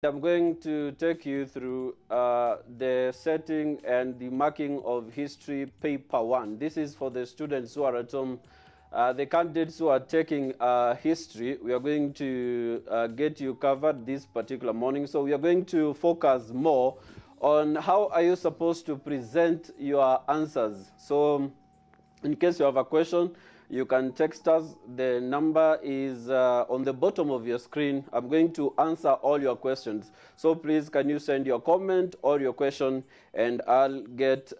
I'm going to take you through the setting and the marking of history paper 1. This is for the students who are at home. The candidates who are taking history, we are going to get you covered this particular morning. So we are going to focus more on how are you supposed to present your answers. So in case you have a question, you can text us. The number is on the bottom of your screen. I'm going to answer all your questions. So please, can you send your comment or your question, and I'll get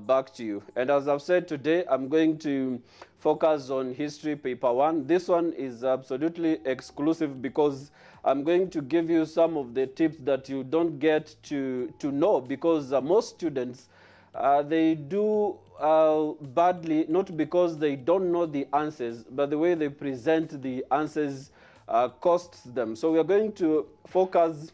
back to you. And as I've said today, I'm going to focus on history paper 1. This one is absolutely exclusive because I'm going to give you some of the tips that you don't get to know, because most students, they do badly, not because they don't know the answers, but the way they present the answers costs them. So we are going to focus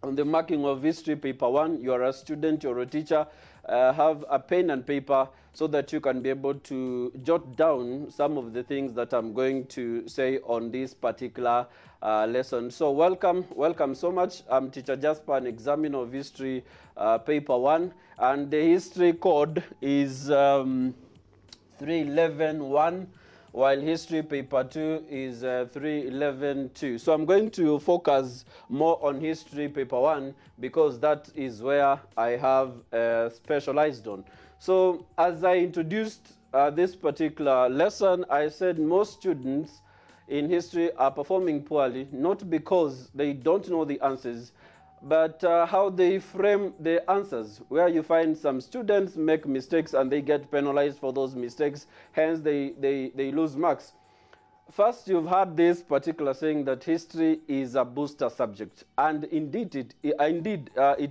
on the marking of history paper 1. You are a student, you're a teacher, have a pen and paper so that you can be able to jot down some of the things that I'm going to say on this particular lesson. So welcome so much. I'm Teacher Jasper, an examiner of history paper 1, and the history code is 3111, while history paper 2 is 3112. So I'm going to focus more on history paper 1 because that is where I have specialized on. So as I introduced this particular lesson, I said most students in history are performing poorly, not because they don't know the answers, but how they frame the answers, where you find some students make mistakes and they get penalized for those mistakes, hence they lose marks. First, you've heard this particular saying that history is a booster subject, and indeed it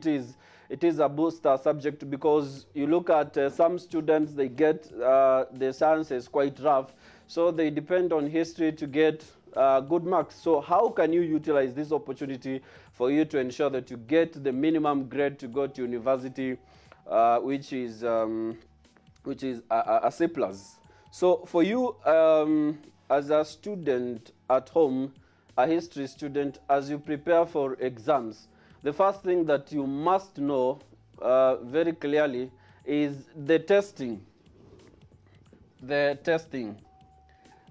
is. It is a booster subject because you look at some students, they get the sciences quite rough, so they depend on history to get good marks. So how can you utilize this opportunity for you to ensure that you get the minimum grade to go to university, which is a C+. So for you, as a student at home, a history student, as you prepare for exams, the first thing that you must know very clearly is the testing.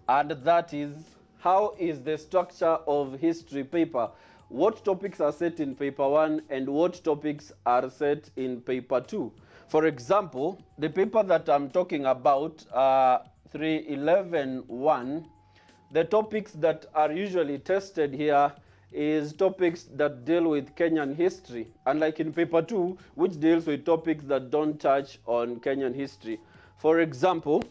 And that is, how is the structure of history paper? What topics are set in paper 1 and what topics are set in paper 2? For example, the paper that I'm talking about, 3111, the topics that are usually tested here is topics that deal with Kenyan history, unlike in paper 2, which deals with topics that don't touch on Kenyan history. For example,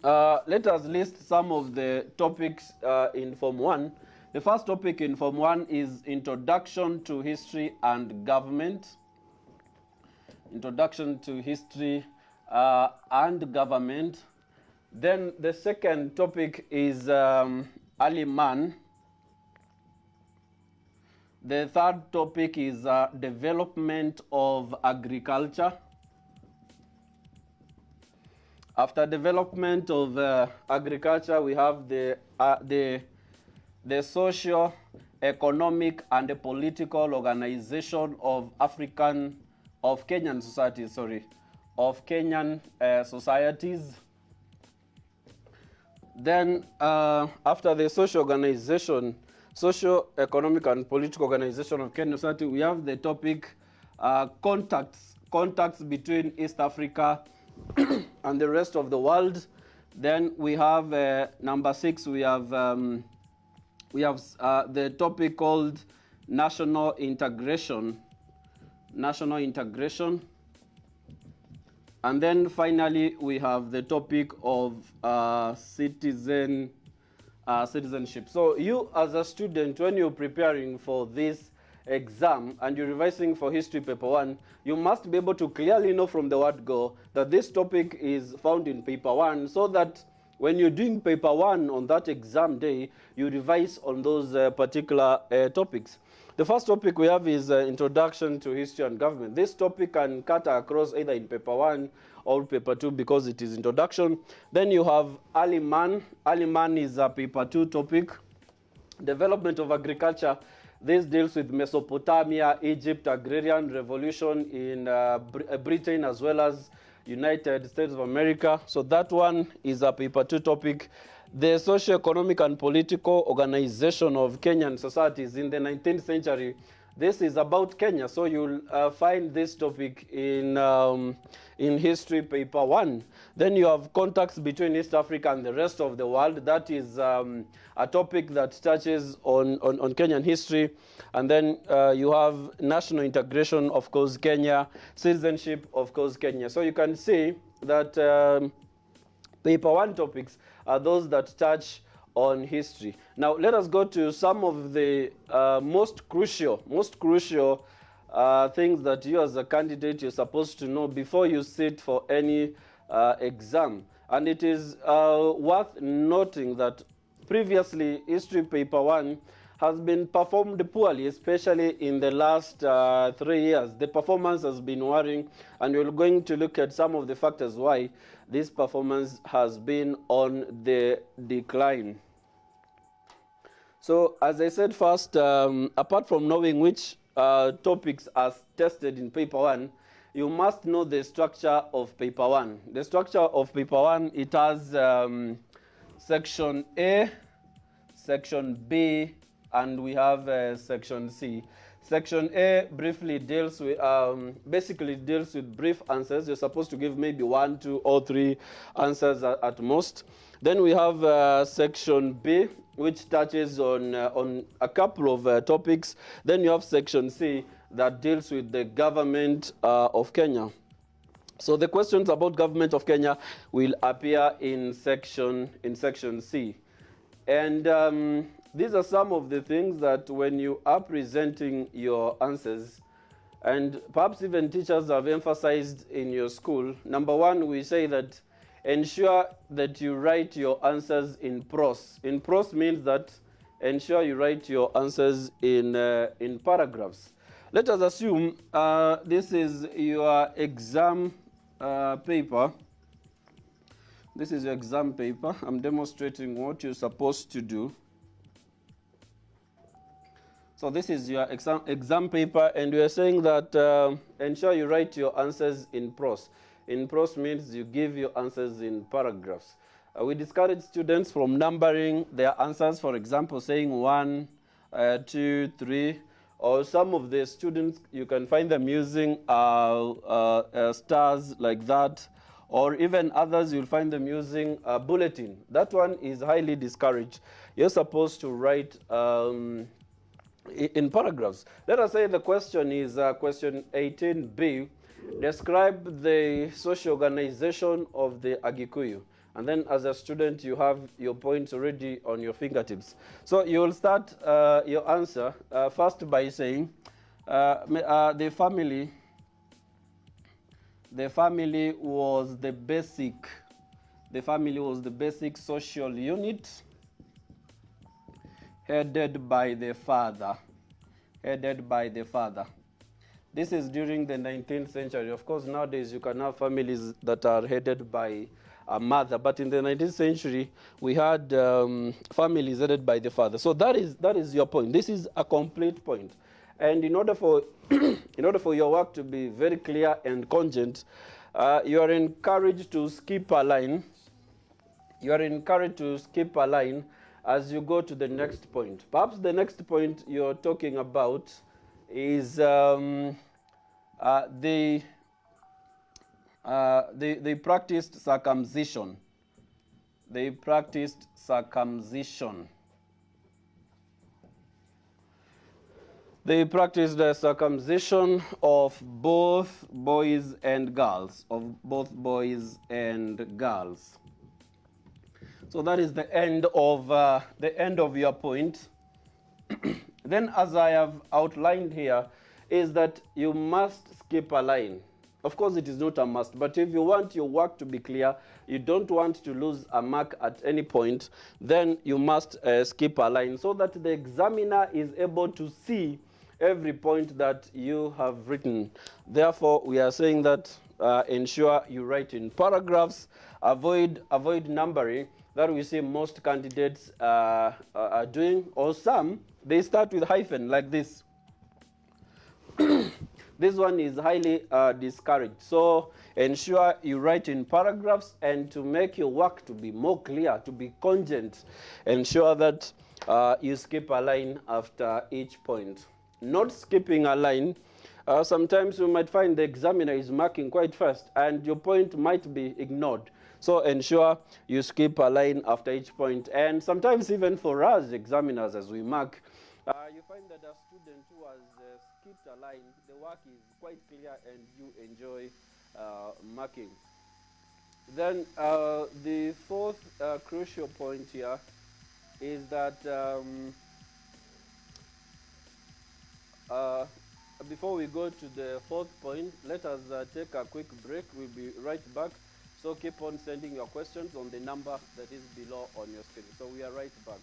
let us list some of the topics in Form 1. The first topic in Form 1 is Introduction to History and Government. Introduction to History and Government. Then the second topic is Early Man. The third topic is Development of Agriculture. After development of agriculture, we have the social, economic, and the political organization of Kenyan societies. Then after the social organization, social, economic, and political organization of Kenyan society, we have the topic contacts between East Africa and the rest of the world. Then we have number 6. We have the topic called national integration. And then finally we have the topic of citizenship. So you as a student, when you're preparing for this exam and you're revising for history paper 1, you must be able to clearly know from the word go that this topic is found in paper 1, so that when you're doing paper 1 on that exam day, you revise on those particular topics. The first topic we have is Introduction to History and Government. This topic can cut across either in paper 1 or paper 2 because it is introduction. Then you have Early Man. Early Man is a paper 2 topic. Development of Agriculture. This deals with Mesopotamia, Egypt, agrarian revolution in Britain, as well as United States of America. So that one is a paper 2 topic. The socio-economic and political organization of Kenyan societies in the 19th century. This is about Kenya, so you'll find this topic in history paper 1. Then you have contacts between East Africa and the rest of the world. That is a topic that touches on Kenyan history. And then you have national integration, of course, Kenya, citizenship, of course, Kenya. So you can see that paper 1 topics are those that touch on history. Now, let us go to some of the most crucial things that you as a candidate you're supposed to know before you sit for any exam. And it is worth noting that previously history paper 1 has been performed poorly, especially in the last 3 years. The performance has been worrying, and we're going to look at some of the factors why this performance has been on the decline. So, as I said first, apart from knowing which topics are tested in paper 1, you must know the structure of paper 1. The structure of paper 1, it has section A, section B, and we have section C. Section A briefly deals with, basically deals with brief answers. You're supposed to give maybe 1, 2, or 3 answers at most. Then we have section B, which touches on a couple of topics. Then you have section C that deals with the government of Kenya. So the questions about government of Kenya will appear in section C. And these are some of the things that when you are presenting your answers, and perhaps even teachers have emphasized in your school. Number 1, we say that ensure that you write your answers in prose. In prose means that ensure you write your answers in paragraphs. Let us assume this is your exam paper. This is your exam paper. I'm demonstrating what you're supposed to do. So this is your exam paper, and we are saying that ensure you write your answers in prose. In prose means you give your answers in paragraphs. We discourage students from numbering their answers, for example, saying 1, 2, 3, or some of the students, you can find them using stars like that, or even others, you'll find them using a bulletin. That one is highly discouraged. You're supposed to write in paragraphs. Let us say the question is question 18B. Describe the social organization of the Agikuyu. And then as a student, you have your points already on your fingertips. So you will start your answer first by saying the family was the basic social unit headed by the father. This is during the 19th century. Of course, nowadays you can have families that are headed by a mother, but in the 19th century, we had families headed by the father. So that is your point. This is a complete point. And in order for your work to be very clear and cogent, you are encouraged to skip a line. You are encouraged to skip a line as you go to the next point. Perhaps the next point you're talking about is they practiced circumcision. They practiced circumcision. They practiced the circumcision of both boys and girls. So that is the end of your point. Then, as I have outlined here, is that you must skip a line. Of course, it is not a must, but if you want your work to be clear, you don't want to lose a mark at any point, then you must skip a line so that the examiner is able to see every point that you have written. Therefore, we are saying that ensure you write in paragraphs, avoid numbering, that we see most candidates are doing, or some they start with hyphen like this. This one is highly discouraged. So ensure you write in paragraphs, and to make your work to be more clear, to be cogent, ensure that you skip a line after each point. Not skipping a line, sometimes you might find the examiner is marking quite fast and your point might be ignored. So ensure you skip a line after each point. And sometimes even for us examiners, as we mark, you find that a student who has skipped a line, the work is quite clear and you enjoy marking. Then the fourth crucial point here is that before we go to the fourth point, let us take a quick break. We'll be right back. So keep on sending your questions on the number that is below on your screen. So we are right back.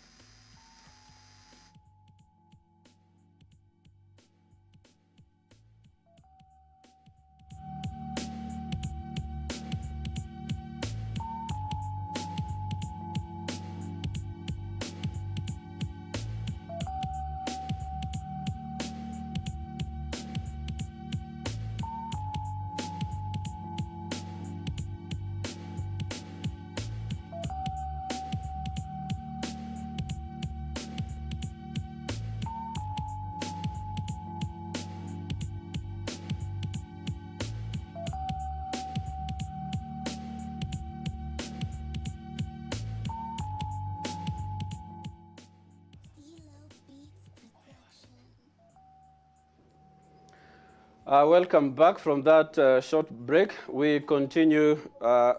Welcome back from that short break. We continue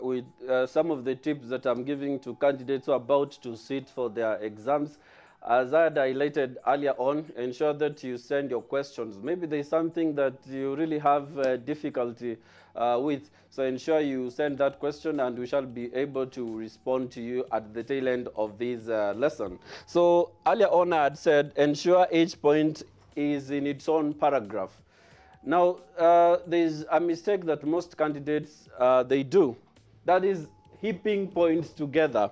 with some of the tips that I'm giving to candidates who are about to sit for their exams. As I had highlighted earlier on, ensure that you send your questions. Maybe there's something that you really have difficulty with. So ensure you send that question and we shall be able to respond to you at the tail end of this lesson. So earlier on I had said ensure each point is in its own paragraph. Now, there's a mistake that most candidates, they do. That is heaping points together.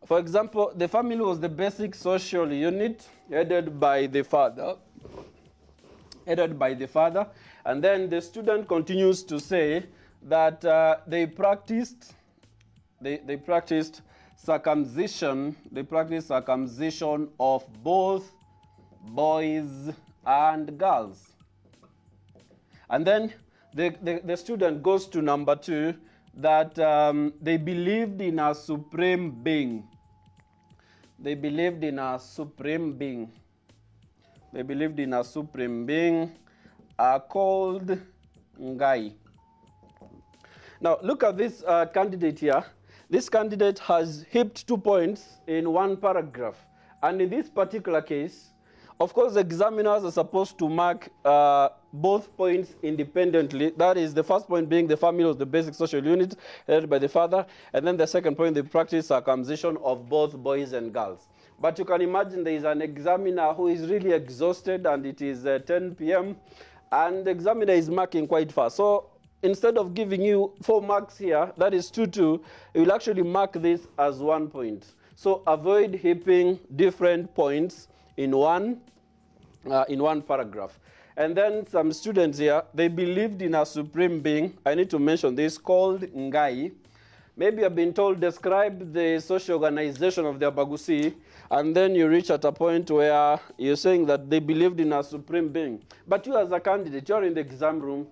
For example, the family was the basic social unit headed by the father. And then the student continues to say that they practiced circumcision of both boys and girls. And then the student goes to number 2, that they believed in a supreme being. They believed in a supreme being called Ngai. Now look at this candidate here. This candidate has heaped 2 points in one paragraph. And in this particular case, of course, examiners are supposed to mark both points independently. That is, the first point being the family was the basic social unit headed by the father. And then the second point, they practice circumcision of both boys and girls. But you can imagine there is an examiner who is really exhausted and it is 10 p.m. and the examiner is marking quite fast. So instead of giving you 4 marks here, that is 2-2, you will actually mark this as 1 point. So avoid heaping different points in one paragraph. And then some students here, they believed in a supreme being. I need to mention this, called Ngai. Maybe you've been told, describe the social organization of the Abagusi, and then you reach at a point where you're saying that they believed in a supreme being. But you as a candidate, you're in the exam room,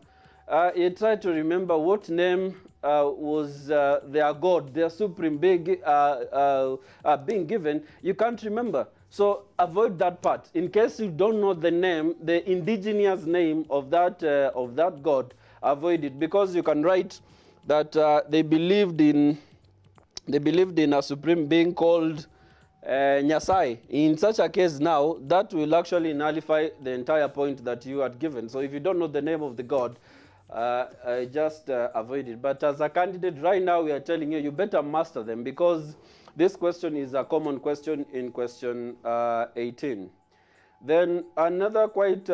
you try to remember what name was their god, their supreme being being given. You can't remember. So avoid that part. In case you don't know the name, the indigenous name of that god, avoid it, because you can write that they believed in a supreme being called Nyasai. In such a case now, that will actually nullify the entire point that you had given. So if you don't know the name of the god, just avoid it. But as a candidate right now, we are telling you, you better master them, because this question is a common question in question 18. Then another quite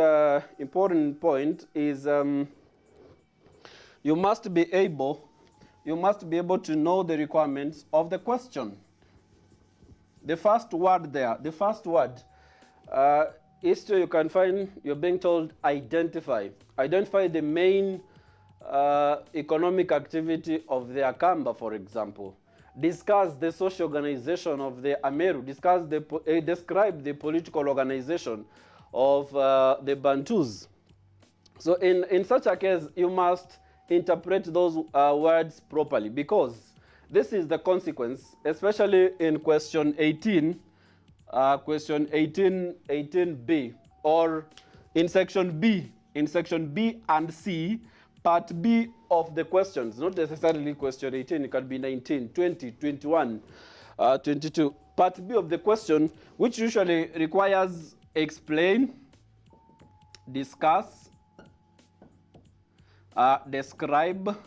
important point is you must be able to know the requirements of the question. The first word there, History, you can find you're being told identify. Identify the main economic activity of the Akamba, for example. Discuss the social organization of the Ameru. Describe the political organization of the Bantus. So in such a case, you must interpret those words properly, because this is the consequence, especially in question 18, question 18b, or in section B and C, part B of the questions, not necessarily question 18, it can be 19, 20, 21, 22. Part B of the question, which usually requires explain, discuss, describe,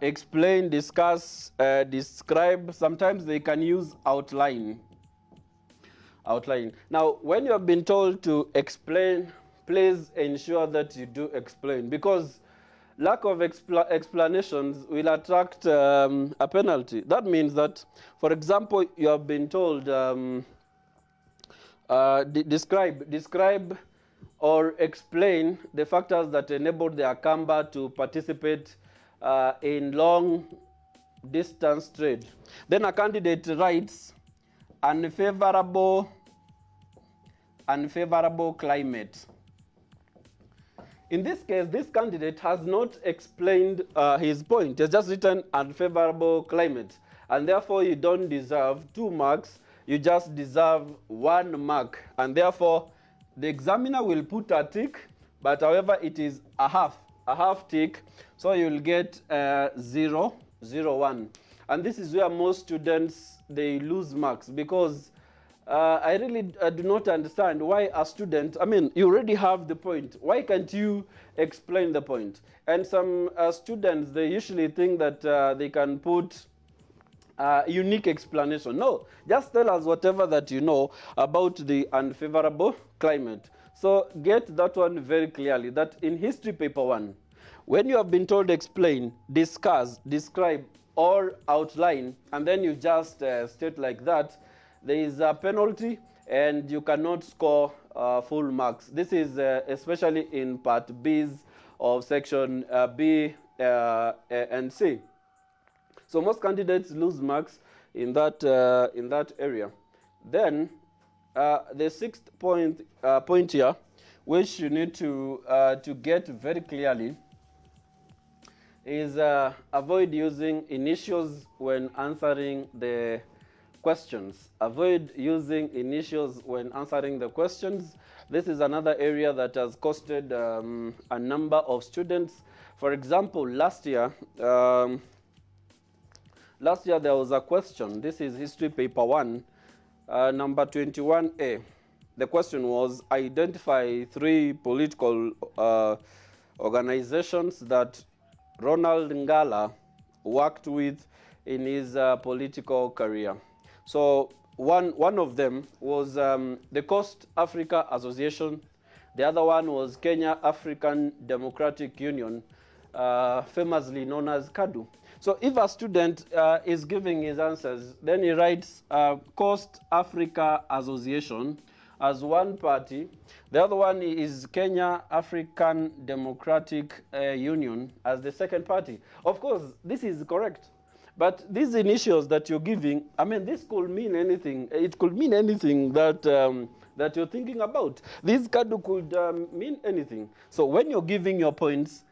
explain, discuss, describe. Sometimes they can use outline. Now, when you have been told to explain, please ensure that you do explain, because lack of explanations will attract a penalty. That means that, for example, you have been told describe or explain the factors that enabled the Akamba to participate in long distance trade. Then a candidate writes unfavorable climate. In this case, this candidate has not explained his point. He has just written unfavorable climate, and therefore you don't deserve 2 marks, you just deserve 1 mark, and therefore the examiner will put a tick, but however it is a half tick, so you'll get 0, 0, 1. And this is where most students, they lose marks, because I really do not understand why a student, I mean, you already have the point. Why can't you explain the point? And some students, they usually think that they can put unique explanation. No, just tell us whatever that you know about the unfavorable climate. So get that one very clearly, that in history paper 1, when you have been told explain, discuss, describe, or outline, and then you just state like that, there is a penalty and you cannot score full marks. This is especially in part B's of section B and C. So most candidates lose marks in that area. Then the 6th point here, which you need to get very clearly, is avoid using initials when answering the questions. Avoid using initials when answering the questions. This is another area that has costed a number of students. For example, last year there was a question. This is history paper 1, number 21A. The question was, identify 3 political organizations that Ronald Ngala worked with in his political career. So one of them was the Coast Africa Association. The other one was Kenya African Democratic Union, famously known as KADU. So if a student is giving his answers, then he writes Coast Africa Association as one party. The other one is Kenya African Democratic Union as the second party. Of course, this is correct. But these initials that you're giving, I mean, this could mean anything. It could mean anything that that you're thinking about. This KADU could mean anything. So when you're giving your points,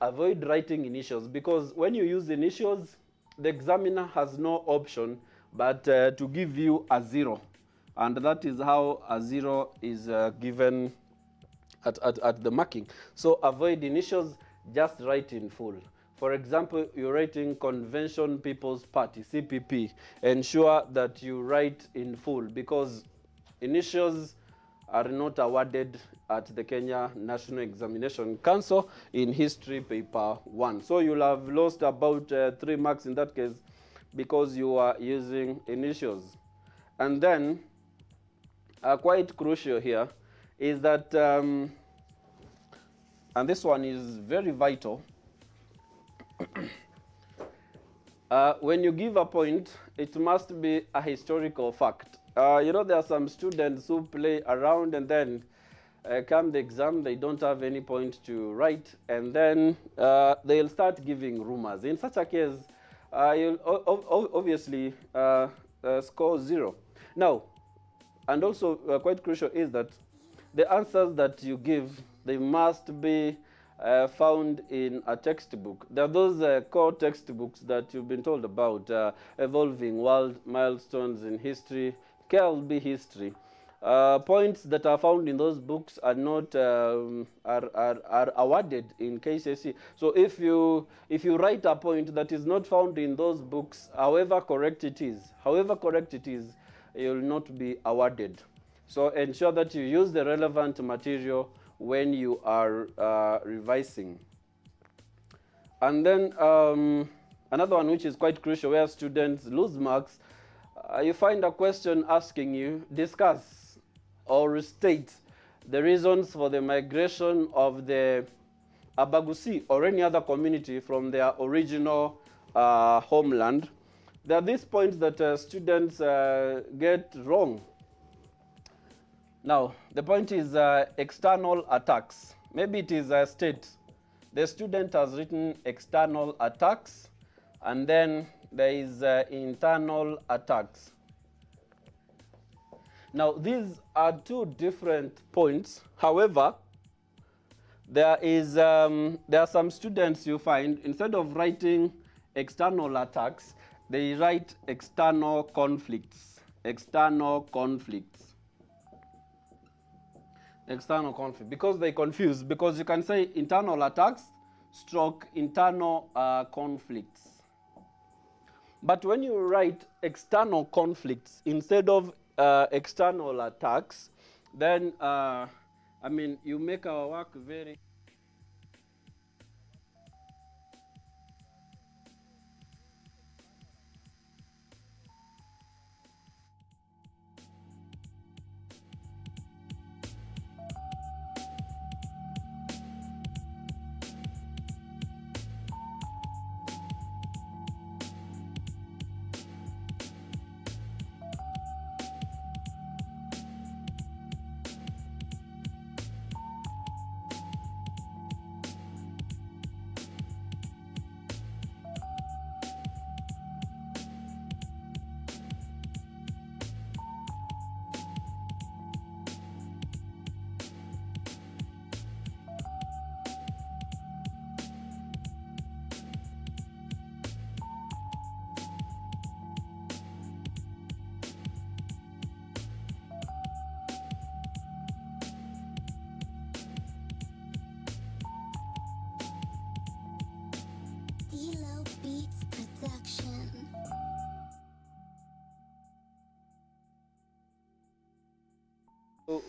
avoid writing initials, because when you use initials, the examiner has no option but to give you a 0. And that is how a 0 is given at the marking. So avoid initials, just write in full. For example, you're writing Convention People's Party, CPP. Ensure that you write in full, because initials are not awarded at the Kenya National Examination Council in history paper 1. So you'll have lost about 3 marks in that case, because you are using initials. And then, quite crucial here, is that, and this one is very vital, when you give a point, it must be a historical fact. You know, there are some students who play around and then come the exam, they don't have any point to write, and then they'll start giving rumors. In such a case, you'll obviously score 0. Now, and also quite crucial is that the answers that you give, they must be found in a textbook. There are those core textbooks that you've been told about, Evolving World, Milestones in History, KLB History. Points that are found in those books are not are awarded in Kcse. So if you write a point that is not found in those books, however correct it is, you'll not be awarded. So ensure that you use the relevant material when you are revising. And then another one which is quite crucial, where students lose marks, you find a question asking you, discuss or state the reasons for the migration of the Abagusi or any other community from their original homeland. There are these points that students get wrong. Now, the point is external attacks. Maybe it is a state. The student has written external attacks, and then there is internal attacks. Now, these are two different points. However, there are some students you find, instead of writing external attacks, they write external conflicts. External conflicts. External conflict, because they confuse, because you can say internal attacks stroke internal conflicts. But when you write external conflicts instead of external attacks, then I mean, you make our work very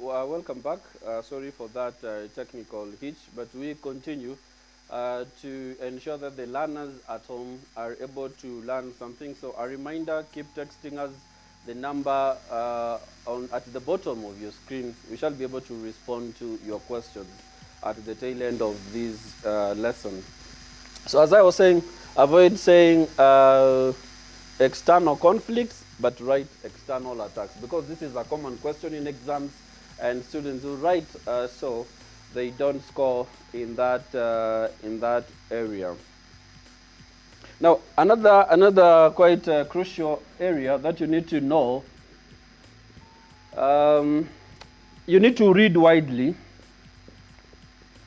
welcome back. Sorry for that technical hitch, but we continue to ensure that the learners at home are able to learn something. So a reminder, keep texting us the number at the bottom of your screen. We shall be able to respond to your questions at the tail end of this lesson. So as I was saying, avoid saying external conflicts, but write external attacks, because this is a common question in exams, and students who write so they don't score in that area. Now, another quite crucial area that you need to know, you need to read widely.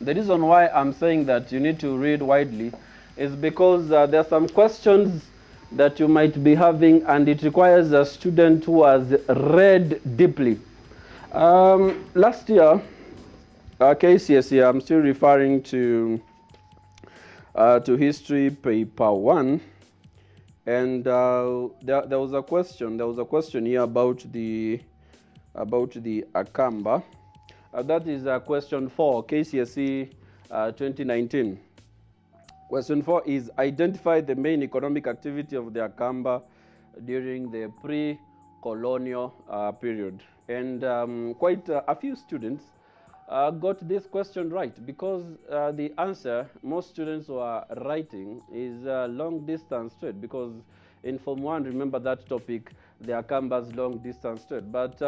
The reason why I'm saying that you need to read widely is because there are some questions that you might be having, and it requires a student who has read deeply. Last year, Kcse, I'm still referring to history paper 1, and there was a question. There was a question here about the Akamba. That is question 4, Kcse 2019. Question 4 is identify the main economic activity of the Akamba during the pre-colonial period. And quite a few students got this question right, because the answer most students were writing is long distance trade, because in Form 1, remember that topic, the Akamba's long distance trade. But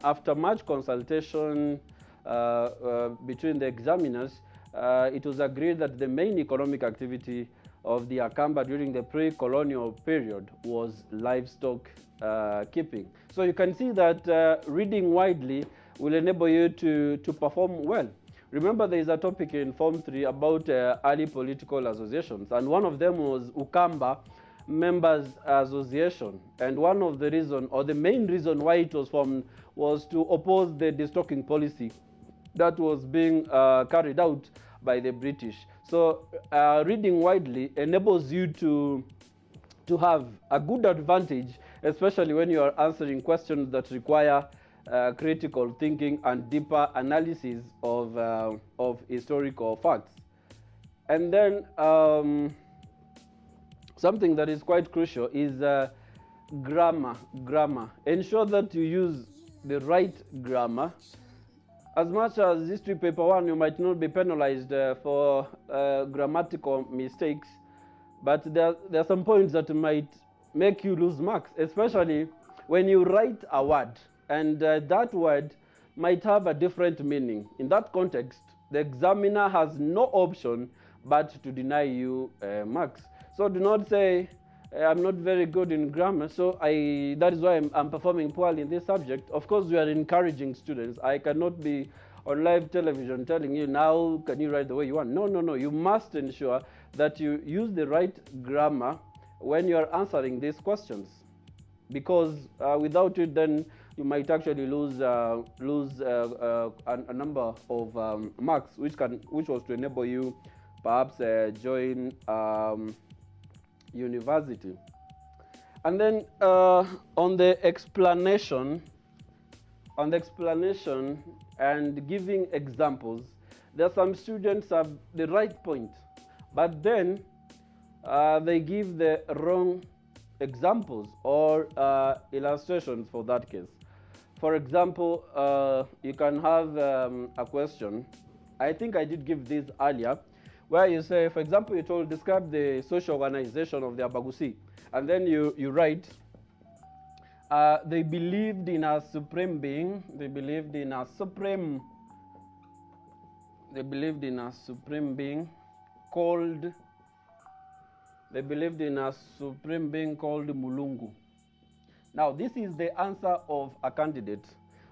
after much consultation between the examiners, it was agreed that the main economic activity of the Akamba during the pre-colonial period was livestock keeping. So you can see that reading widely will enable you to perform well. Remember, there is a topic in Form 3 about early political associations, and one of them was Ukamba Members Association. And one of the reason, or the main reason why it was formed, was to oppose the destocking policy that was being carried out by the British. So reading widely enables you to have a good advantage, especially when you are answering questions that require critical thinking and deeper analysis of historical facts. And then something that is quite crucial is grammar. Ensure that you use the right grammar. As much as history paper 1, you might not be penalized for grammatical mistakes, but there are some points that might make you lose marks, especially when you write a word and that word might have a different meaning. In that context, the examiner has no option but to deny you marks. So do not say, I'm not very good in grammar, so that is why I'm performing poorly in this subject. Of course, we are encouraging students. I cannot be on live television telling you, now can you write the way you want? No. You must ensure that you use the right grammar when you are answering these questions, because without it, then you might actually lose a number of marks, which was to enable you perhaps join university. And then on the explanation and giving examples, there are some students have the right point, but then they give the wrong examples or illustrations for that case. For example, you can have a question. I think I did give this earlier, where you say, for example, you told describe the social organization of the Abagusi, and then you write, they believed in a supreme being. They believed in a supreme being called. They believed in a supreme being called Mulungu. Now, this is the answer of a candidate.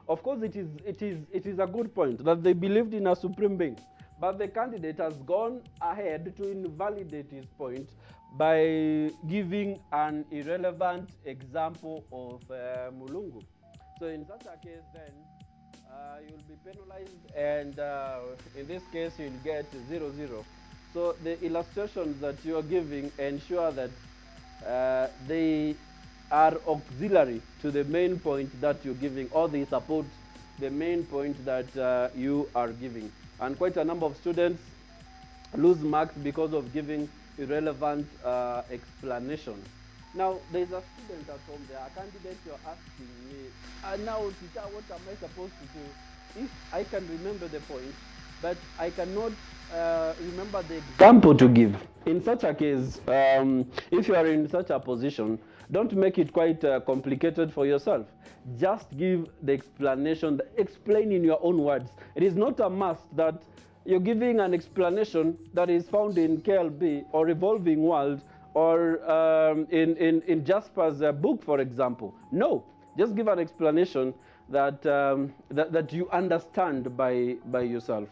Of course, it is a good point that they believed in a supreme being, but the candidate has gone ahead to invalidate his point by giving an irrelevant example of Mulungu. So in such a case, then you'll be penalized, and in this case, you'll get 0-0. So the illustrations that you are giving ensure that they are auxiliary to the main point that you're giving, or they support the main point that you are giving. And quite a number of students lose marks because of giving irrelevant explanations. Now, there's a student at home there, a candidate, you're asking me, now, teacher, what am I supposed to do? If I can remember the point, but I cannot remember the example to give. In such a case, if you are in such a position, don't make it quite complicated for yourself. Just give the explanation, explain in your own words. It is not a must that you're giving an explanation that is found in KLB or Revolving World or in Jasper's book, for example. No, just give an explanation that, that you understand by yourself.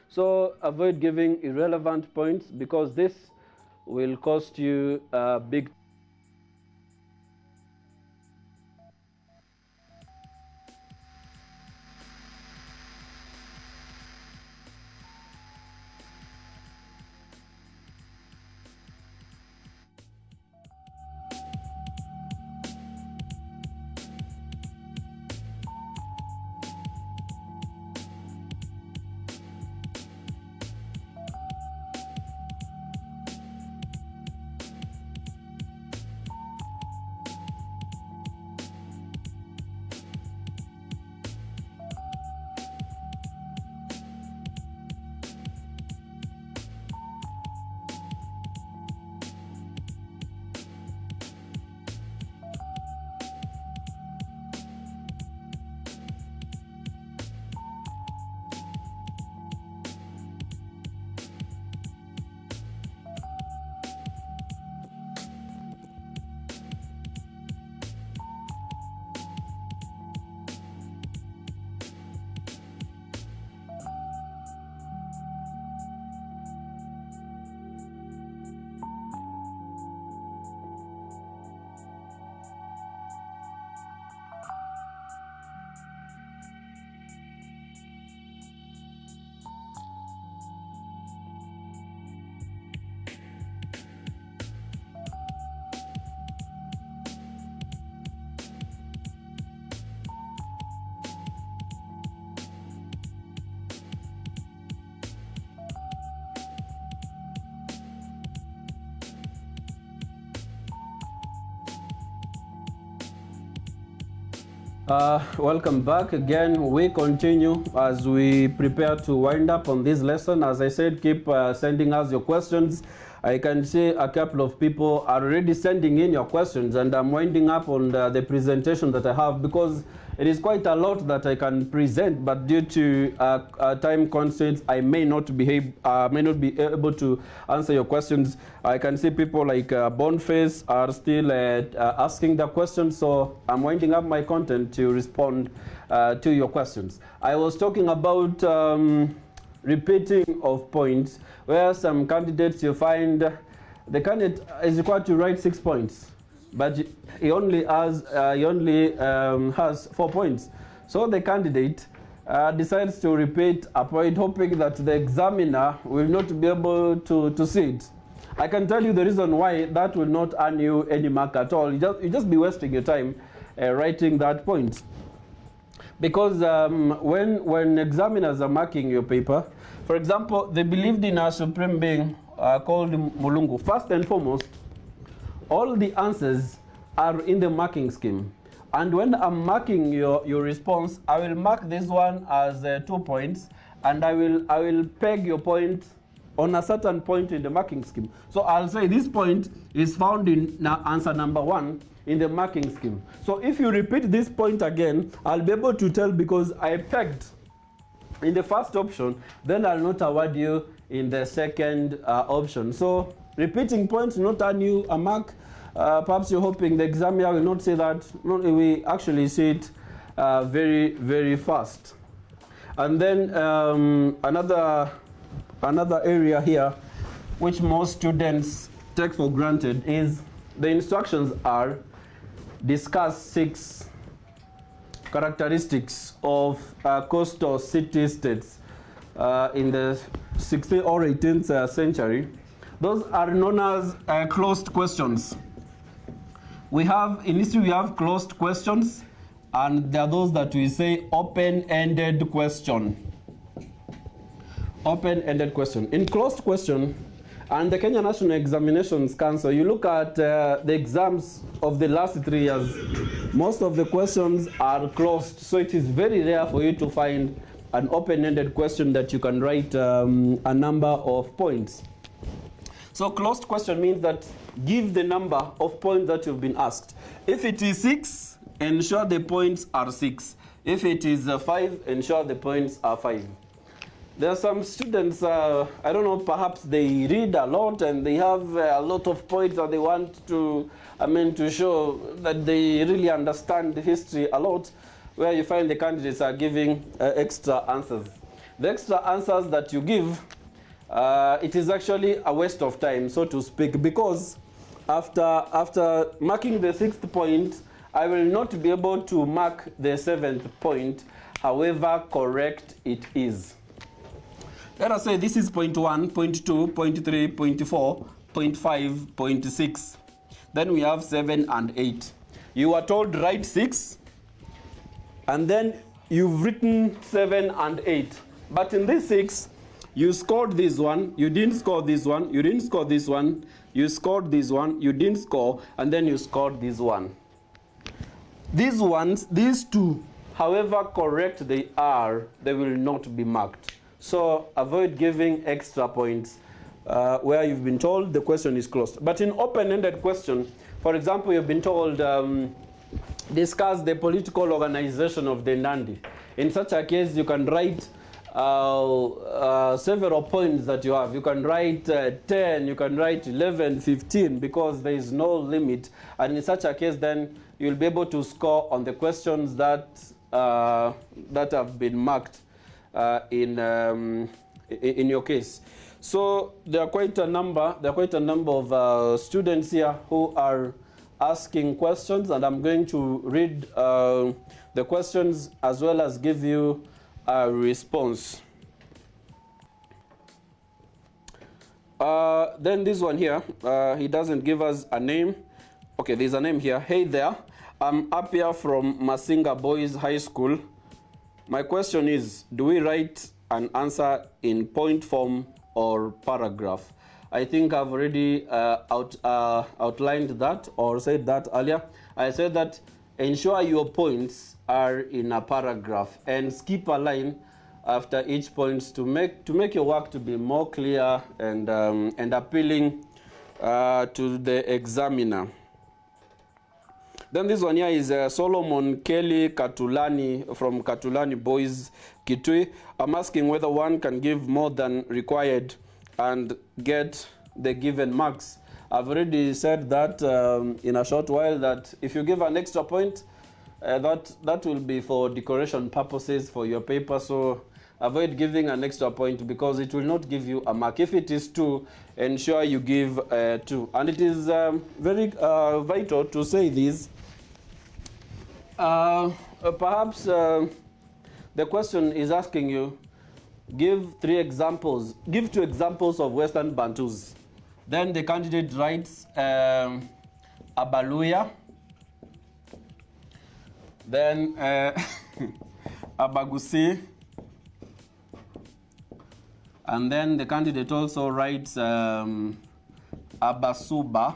So avoid giving irrelevant points, because this will cost you big. Welcome back again. We continue as we prepare to wind up on this lesson. As I said, keep sending us your questions. I can see a couple of people are already sending in your questions, and I'm winding up on the presentation that I have because it is quite a lot that I can present, but due to time constraints, I may not be able to answer your questions. I can see people like Boniface are still asking the questions, so I'm winding up my content to respond to your questions. I was talking about repeating of points, where some candidates you find the candidate is required to write 6 points, but he only has 4 points. So the candidate decides to repeat a point, hoping that the examiner will not be able to see it. I can tell you the reason why that will not earn you any mark at all. You just be wasting your time writing that point. Because when examiners are marking your paper, for example, they believed in a supreme being called Mulungu. First and foremost, all the answers are in the marking scheme. And when I'm marking your response, I will mark this one as 2 points, and I will peg your point on a certain point in the marking scheme. So I'll say this point is found in answer number 1 in the marking scheme. So if you repeat this point again, I'll be able to tell because I pegged in the first option, then I'll not award you in the second option. So repeating points will not earn you a mark. Perhaps you're hoping the examiner will not say that. No, we actually see it very, very fast. And then another area here, which most students take for granted, is the instructions are discuss 6 characteristics of coastal city-states in the 16th or 18th century. Those are known as closed questions. In history we have closed questions, and there are those that we say open-ended question. Open-ended question. In closed question, and the Kenya National Examinations Council, you look at the exams of the last 3 years, most of the questions are closed. So it is very rare for you to find an open-ended question that you can write a number of points. So closed question means that give the number of points that you've been asked. If it is 6, ensure the points are 6. If it is 5, ensure the points are 5. There are some students, I don't know, perhaps they read a lot and they have a lot of points that they want to, to show that they really understand history a lot, where you find the candidates are giving extra answers. The extra answers that you give, it is actually a waste of time, so to speak, because after marking the 6th point, I will not be able to mark the 7th point, however correct it is. Let us say this is point 1, point 2, point 3, point 4, point 5, point 6. Then we have 7 and 8. You are told write 6, and then you've written 7 and 8. But in this 6, you scored this one, you didn't score this one, you didn't score this one, you scored this one, you didn't score, and then you scored this one. These ones, these 2, however correct they are, they will not be marked. So avoid giving extra points where you've been told the question is closed. But in open-ended question, for example, you've been told discuss the political organization of the Nandi. In such a case, you can write several points that you have. You can write 10, you can write 11, 15, because there is no limit. And in such a case, then you'll be able to score on the questions that have been marked in your case. So there are quite a number of students here who are asking questions, and I'm going to read the questions as well as give you a response. Then this one here, he doesn't give us a name. Okay, there's a name here. Hey there, I'm up here from Masinga Boys High School. My question is, do we write an answer in point form or paragraph? I think I've already outlined that or said that earlier. I said that ensure your points are in a paragraph and skip a line after each point to make your work to be more clear and appealing to the examiner. Then this one here is Solomon Kelly Katulani from Katulani Boys Kitui. I'm asking whether one can give more than required and get the given marks. I've already said that in a short while that if you give an extra point, that will be for decoration purposes for your paper. So avoid giving an extra point because it will not give you a mark. If it is 2, ensure you give 2. And it is very vital to say this. Perhaps the question is asking you, give 3 examples, give 2 examples of Western Bantus. Then the candidate writes Abaluya, then Abagusi, and then the candidate also writes Abasuba.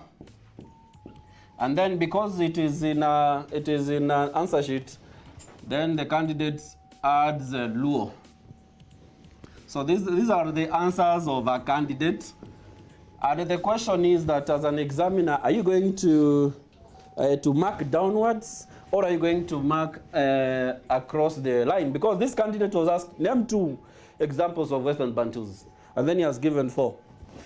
And then because it is in an answer sheet, then the candidate adds Luo. So these are the answers of a candidate. And the question is that as an examiner, are you going to mark downwards or are you going to mark across the line? Because this candidate was asked, name 2 examples of Western Bantus, and then he has given 4.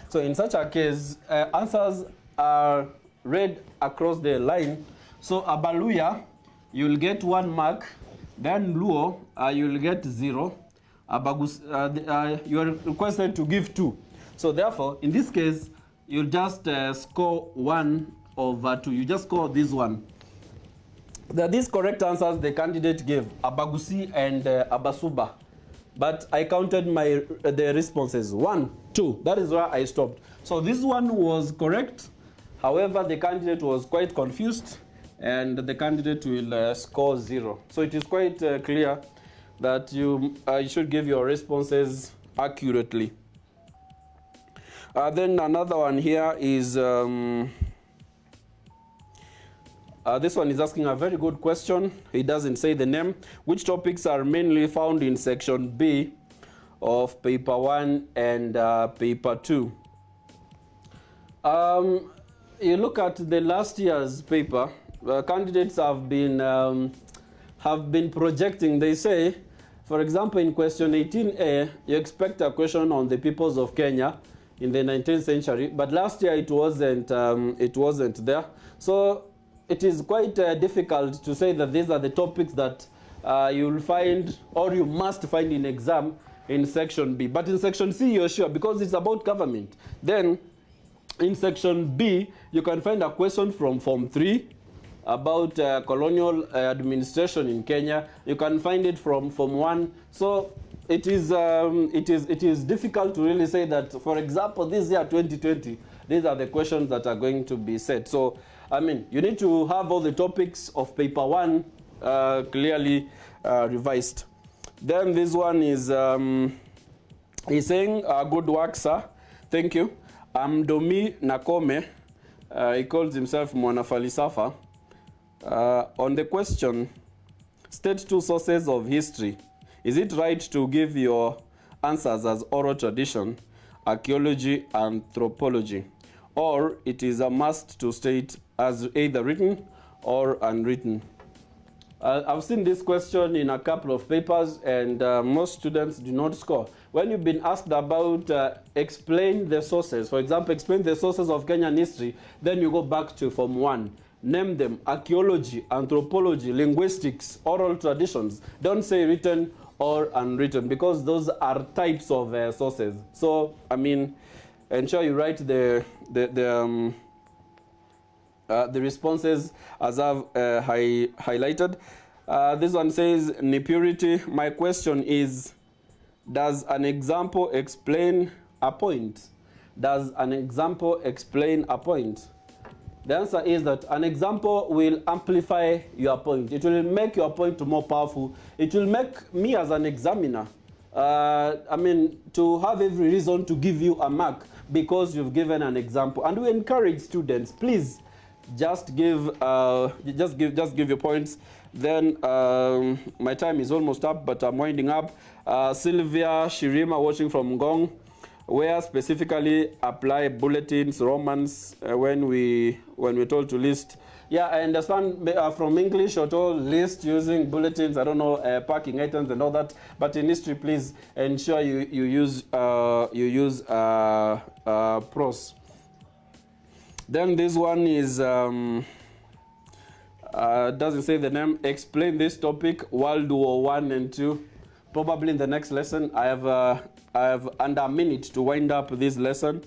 So in such a case, answers are read across the line. So Abaluya, you'll get 1 mark. Then Luo, you'll get 0. Abagus, you are requested to give 2. So therefore, in this case, you'll just score 1/2. You just score this one. These correct answers the candidate gave, Abagusi and Abasuba. But I counted the responses, 1, 2. That is where I stopped. So this one was correct. However, the candidate was quite confused, and the candidate will score 0. So it is quite clear that you should give your responses accurately. Then another one here is, this one is asking a very good question. He doesn't say the name. Which topics are mainly found in section B of paper 1 and paper 2? You look at the last year's paper, candidates have been projecting. They say, for example, in question 18A, you expect a question on the peoples of Kenya in the 19th century, but last year it wasn't there. So it is quite difficult to say that these are the topics that you'll find or you must find in exam in section B. But in section C, you're sure, because it's about government. Then in section B, you can find a question from Form 3 about colonial administration in Kenya. You can find it from Form 1. So it is difficult to really say that, for example, this year 2020, these are the questions that are going to be set. So, I mean, you need to have all the topics of paper 1 clearly revised. Then this one is, he's saying, good work, sir. Thank you. Domi Nakome, he calls himself Mwana Falisafa. On the question, state 2 sources of history. Is it right to give your answers as oral tradition, archaeology, anthropology? Or it is a must to state as either written or unwritten? I've seen this question in a couple of papers, and most students do not score. When you've been asked about explain the sources, for example, explain the sources of Kenyan history, then you go back to Form 1. Name them: archaeology, anthropology, linguistics, oral traditions. Don't say written or unwritten, because those are types of sources. So, I mean, ensure you write the responses as I've highlighted. This one says, Nipurity. My question is, does an example explain a point? Does an example explain a point? The answer is that an example will amplify your point. It will make your point more powerful. It will make me as an examiner, to have every reason to give you a mark because you've given an example. And we encourage students, please, just give your points. Then my time is almost up, but I'm winding up. Sylvia Shirima watching from Ngong. Where specifically apply bulletins, Romans, when we're told to list. Yeah, I understand from English you're told list using bulletins, I don't know, parking items and all that. But in history, please ensure you use pros. Then this one is doesn't say the name. Explain this topic, World War I and II. Probably in the next lesson. I have under a minute to wind up this lesson.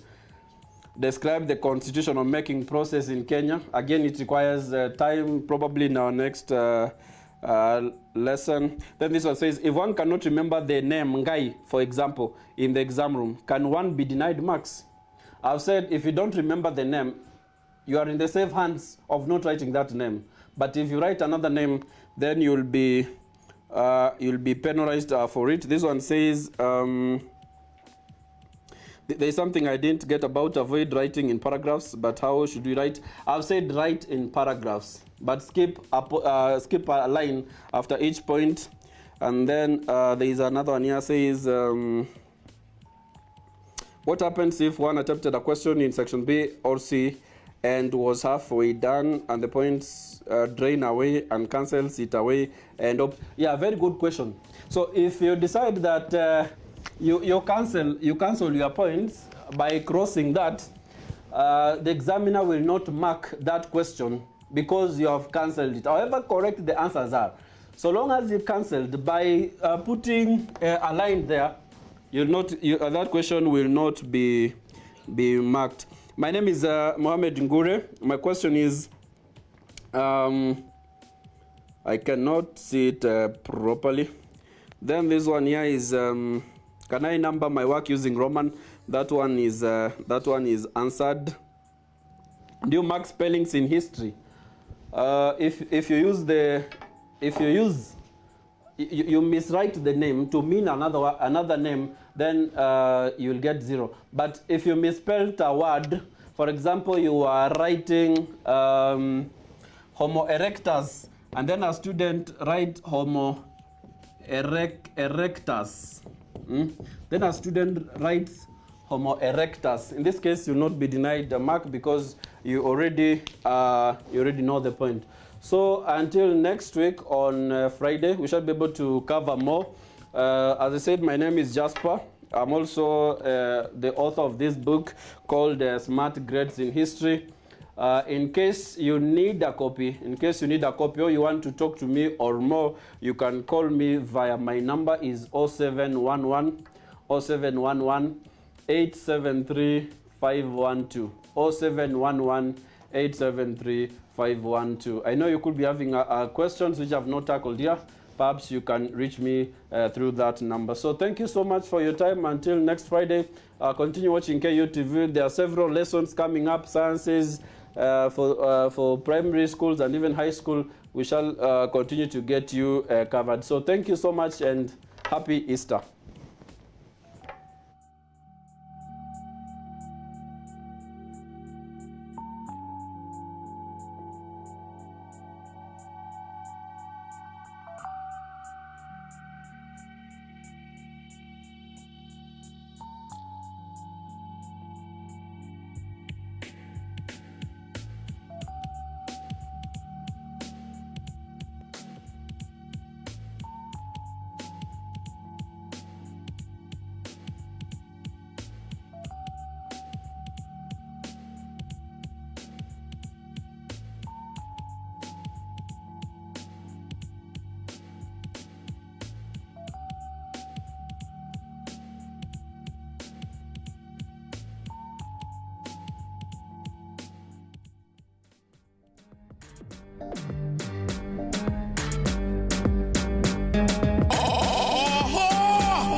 Describe the constitutional making process in Kenya. Again, it requires time, probably in our next lesson. Then this one says, if one cannot remember the name Ngai, for example, in the exam room, can one be denied marks? I've said if you don't remember the name, you are in the safe hands of not writing that name. But if you write another name, then you'll be penalized for it. This one says, there's something I didn't get about avoid writing in paragraphs, but how should we write? I've said write in paragraphs, but skip a line after each point. And then there is another one here says, what happens if one attempted a question in section B or C and was halfway done and the points drain away and cancels it away? And yeah, very good question. So if you decide that you cancel your points by crossing that, the examiner will not mark that question because you have cancelled it. However correct the answers are, so long as you cancelled by putting a line there, that question will not be marked. My name is Mohamed Ngure. My question is, I cannot see it properly. Then this one here is, can I number my work using Roman? That one is answered. Do you mark spellings in history? If you miswrite the name to mean another name, then you'll get 0. But if you misspelled a word, for example, you are writing Homo erectus, and then a student write Homo erectus. Then a student writes Homo erectus. In this case, you'll not be denied the mark because you already know the point. So until next week on Friday, we shall be able to cover more. As I said, my name is Jasper. I'm also the author of this book called Smart Grades in History. In case you need a copy, or you want to talk to me or more, you can call me via my number is 0711 873 512. 0711 873 512. I know you could be having questions which I've not tackled here. Perhaps you can reach me through that number. So thank you so much for your time. Until next Friday, continue watching KU TV. There are several lessons coming up, sciences for primary schools and even high school. We shall continue to get you covered. So thank you so much and happy Easter.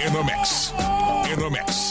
In the mix.